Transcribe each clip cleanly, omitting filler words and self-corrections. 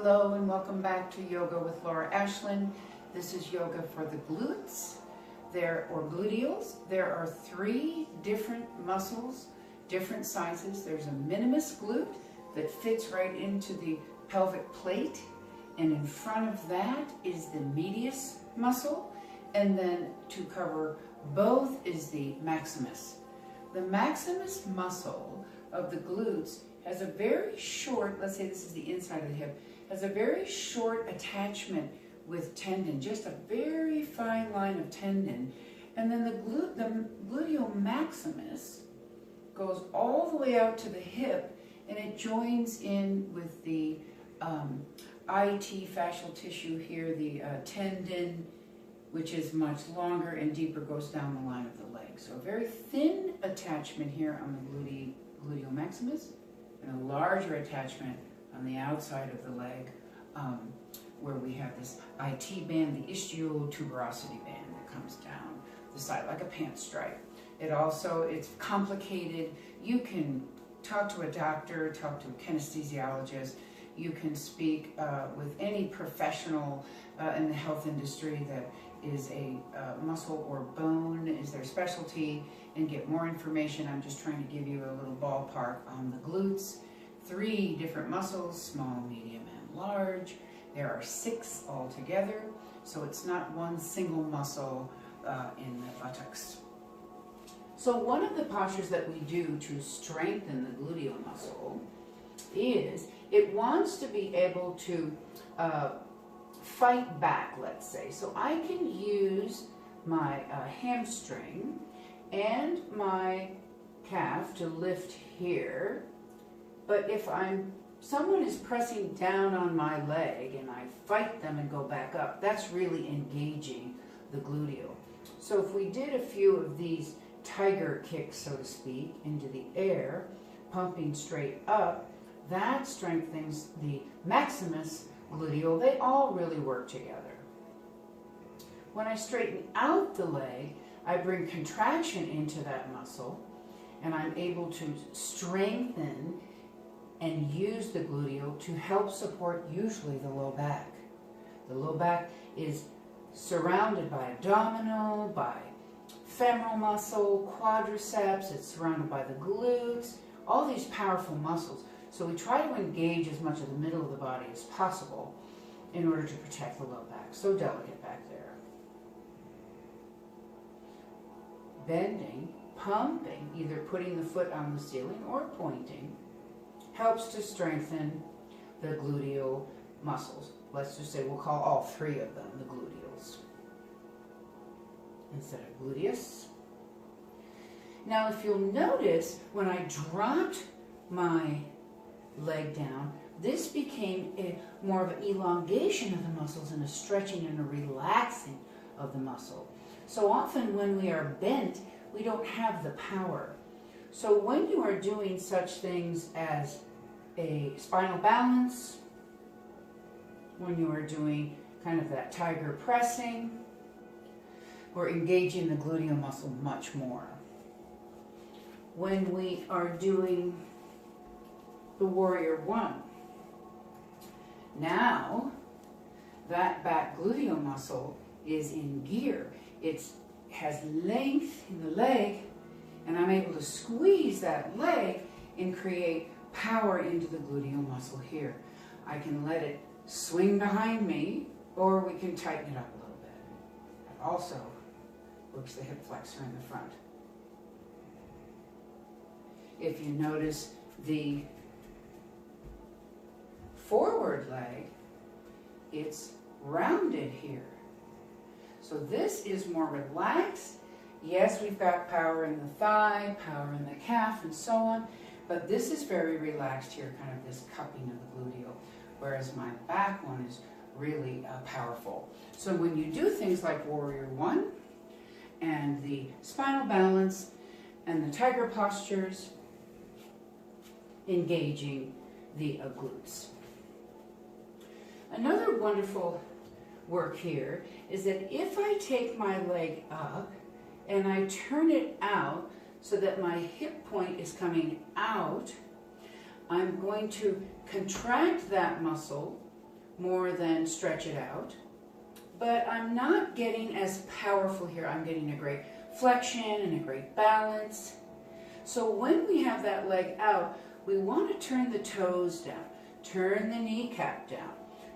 Hello and welcome back to Yoga with Laura Ashland. This is yoga for the glutes, or gluteals. There are 3 different muscles, different sizes. There's a minimus glute that fits right into the pelvic plate, and in front of that is the medius muscle, and then to cover both is the maximus. The maximus muscle of the glutes has a very short, let's say this is the inside of the hip, has a very short attachment with tendon, just a very fine line of tendon. And then the gluteal maximus goes all the way out to the hip, and it joins in with the IT fascial tissue here, the tendon, which is much longer and deeper, goes down the line of the leg. So a very thin attachment here on the gluteal maximus, and a larger attachment on the outside of the leg, where we have this IT band, the istiotuberosity band that comes down the side like a pant stripe. It's complicated. You can talk to a doctor, talk to a kinesthesiologist. You can speak with any professional in the health industry that is a muscle or bone is their specialty, and get more information. I'm just trying to give you a little ballpark on the glutes. 3 different muscles, small, medium, and large. There are 6 altogether, so it's not one single muscle in the buttocks. So one of the postures that we do to strengthen the gluteal muscle is it wants to be able to fight back, let's say. So I can use my hamstring and my calf to lift here, but if someone is pressing down on my leg and I fight them and go back up, that's really engaging the gluteal. So if we did a few of these tiger kicks, so to speak, into the air, pumping straight up, that strengthens the maximus gluteal. They all really work together. When I straighten out the leg, I bring contraction into that muscle, and I'm able to strengthen and use the gluteal to help support usually the low back. The low back is surrounded by abdominal, by femoral muscle, quadriceps, it's surrounded by the glutes, all these powerful muscles. So we try to engage as much of the middle of the body as possible in order to protect the low back. So delicate back there. Bending, pumping, either putting the foot on the ceiling or pointing, helps to strengthen the gluteal muscles. Let's just say we'll call all 3 of them the gluteals instead of gluteus. Now if you'll notice, when I dropped my leg down, this became more of an elongation of the muscles and a stretching and a relaxing of the muscle. So often when we are bent, we don't have the power. So when you are doing such things as a spinal balance, when you are doing kind of that tiger pressing, we're engaging the gluteal muscle much more. When we are doing the warrior 1, now that back gluteal muscle is in gear. It has length in the leg, and I'm able to squeeze that leg and create power into the gluteal muscle here. I can let it swing behind me, or we can tighten it up a little bit. It also works the hip flexor in the front. If you notice the forward leg, it's rounded here. So this is more relaxed. Yes, we've got power in the thigh, power in the calf, and so on, but this is very relaxed here, kind of this cupping of the gluteal, whereas my back one is really powerful. So when you do things like warrior 1 and the spinal balance and the tiger postures, engaging the glutes. Another wonderful work here is that if I take my leg up and I turn it out so that my hip point is coming out, I'm going to contract that muscle more than stretch it out. But I'm not getting as powerful here. I'm getting a great flexion and a great balance. So when we have that leg out, we want to turn the toes down, turn the kneecap down,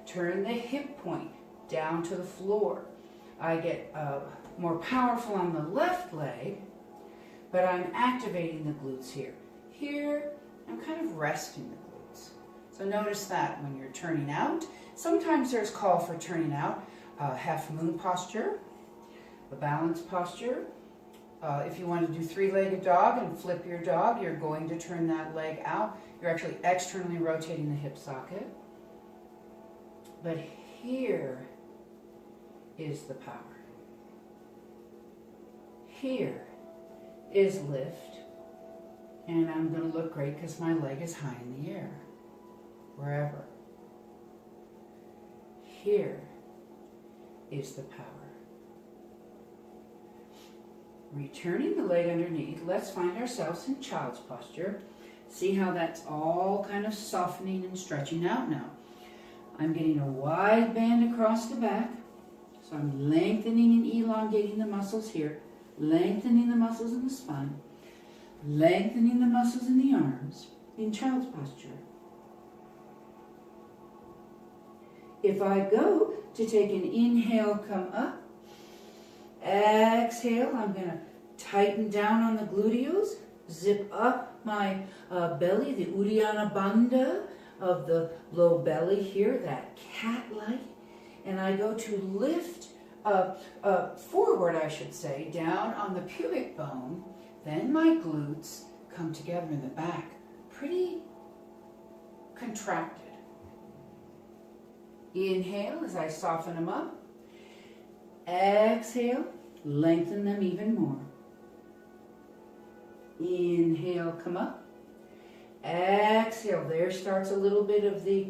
turn the hip point down to the floor. I get more powerful on the left leg, but I'm activating the glutes here. Here, I'm kind of resting the glutes. So notice that when you're turning out. Sometimes there's call for turning out, half moon posture, a balanced posture. If you want to do three-legged dog and flip your dog, you're going to turn that leg out. You're actually externally rotating the hip socket. But here is the power. Here is lift. And I'm going to look great because my leg is high in the air. Wherever. Here is the power. Returning the leg underneath, let's find ourselves in child's posture. See how that's all kind of softening and stretching out now. I'm getting a wide band across the back. So I'm lengthening and elongating the muscles here, lengthening the muscles in the spine, lengthening the muscles in the arms in child's posture. If I go to take an inhale, come up, exhale, I'm going to tighten down on the gluteals, zip up my belly, the Uddiyana Bandha of the low belly here, that cat-like. And I go to lift forward, I should say, down on the pubic bone. Then my glutes come together in the back, pretty contracted. Inhale as I soften them up. Exhale, lengthen them even more. Inhale, come up. Exhale, there starts a little bit of the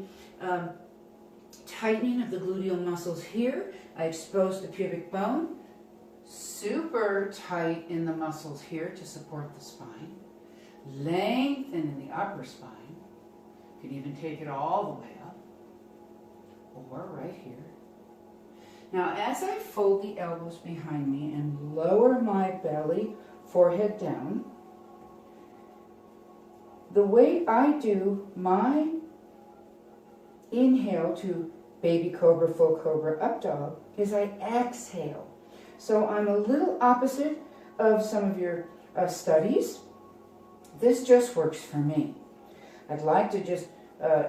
tightening of the gluteal muscles here. I expose the pubic bone. Super tight in the muscles here to support the spine. Lengthen in the upper spine. You can even take it all the way up. Or right here. Now as I fold the elbows behind me and lower my belly, forehead down, the way I do my inhale to baby cobra, full cobra, up dog is I exhale. So I'm a little opposite of some of your studies. This just works for me. I'd like to just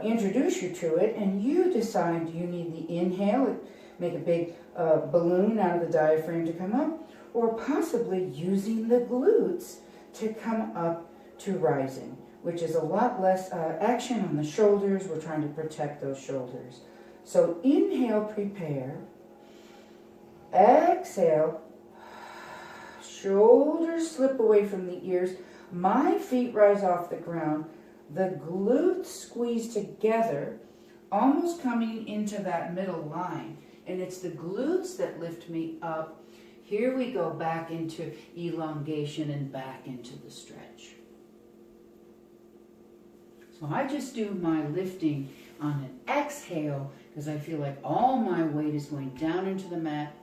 introduce you to it, and you decide you need the inhale, make a big balloon out of the diaphragm to come up, or possibly using the glutes to come up to rising, which is a lot less action on the shoulders. We're trying to protect those shoulders. So inhale, prepare. Exhale. Shoulders slip away from the ears. My feet rise off the ground. The glutes squeeze together, almost coming into that middle line. And it's the glutes that lift me up. Here we go back into elongation and back into the stretch. So I just do my lifting on an exhale because I feel like all my weight is going down into the mat.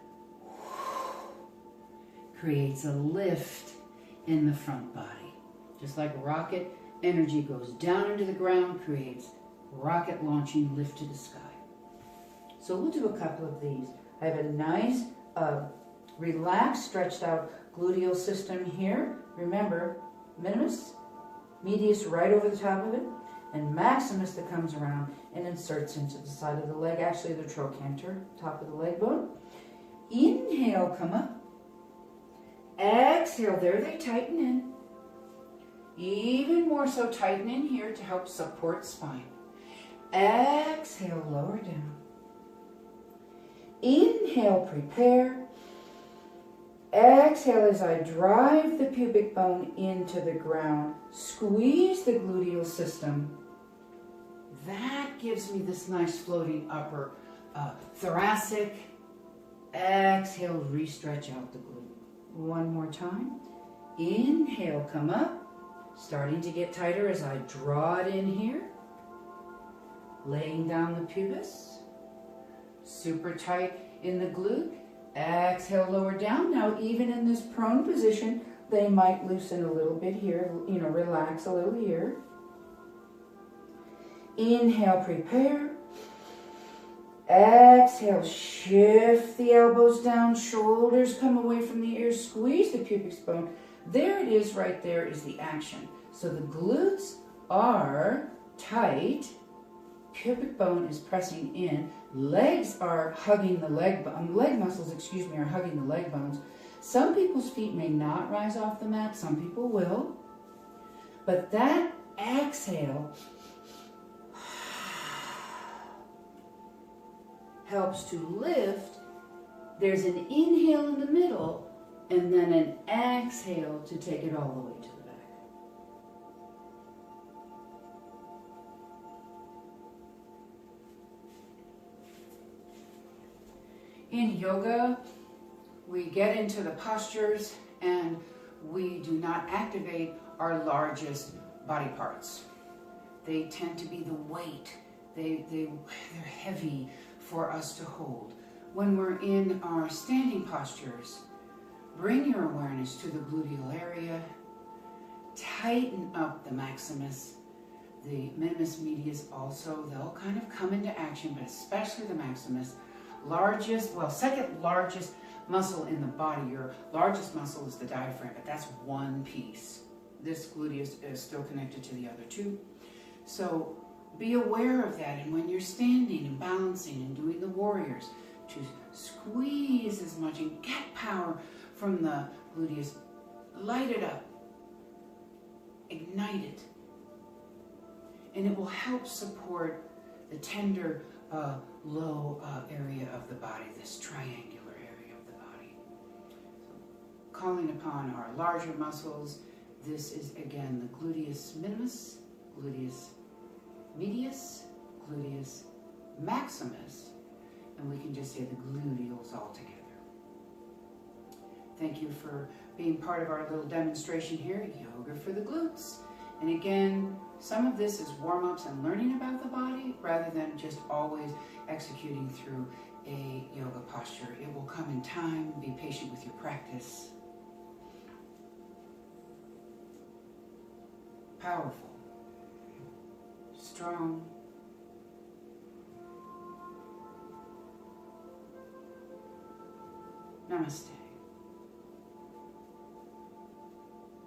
Creates a lift in the front body. Just like a rocket, energy goes down into the ground, creates rocket launching lift to the sky. So we'll do a couple of these. I have a nice, relaxed, stretched out gluteal system here. Remember, minimus, medius right over the top of it, and maximus that comes around and inserts into the side of the leg, actually the trochanter, top of the leg bone. Inhale, come up. Exhale, there they tighten in. Even more so, tighten in here to help support spine. Exhale, lower down. Inhale, prepare. Exhale as I drive the pubic bone into the ground. Squeeze the gluteal system. That gives me this nice floating upper thoracic. Exhale, re-stretch out the glute. One more time. Inhale, come up. Starting to get tighter as I draw it in here. Laying down the pubis. super tight in the glute. Exhale, lower down. Now, even in this prone position, they might loosen a little bit here, relax a little here. Inhale, prepare. Exhale, shift the elbows down, shoulders come away from the ears, squeeze the pubic bone. There it is, right there is the action. So the glutes are tight, pubic bone is pressing in, legs are hugging the leg muscles, are hugging the leg bones. Some people's feet may not rise off the mat, some people will. But that exhale helps to lift. There's an inhale in the middle and then an exhale to take it all the way to the back. In yoga, we get into the postures and we do not activate our largest body parts. They tend to be the weight. They're heavy for us to hold. When we're in our standing postures, bring your awareness to the gluteal area, tighten up the maximus, the minimus medius also. They'll kind of come into action, but especially the maximus. Second largest muscle in the body. Your largest muscle is the diaphragm, but that's one piece. This gluteus is still connected to the other two. So be aware of that, and when you're standing and balancing and doing the warriors, to squeeze as much and get power from the gluteus. Light it up, ignite it, and it will help support the tender low area of the body, this triangular area of the body. So, calling upon our larger muscles, this is again the gluteus minimus, gluteus medius, gluteus maximus, and we can just say the gluteals all together. Thank you for being part of our little demonstration here, Yoga for the Glutes. And again, some of this is warm-ups and learning about the body rather than just always executing through a yoga posture. It will come in time. Be patient with your practice. Powerful. Strong. Namaste.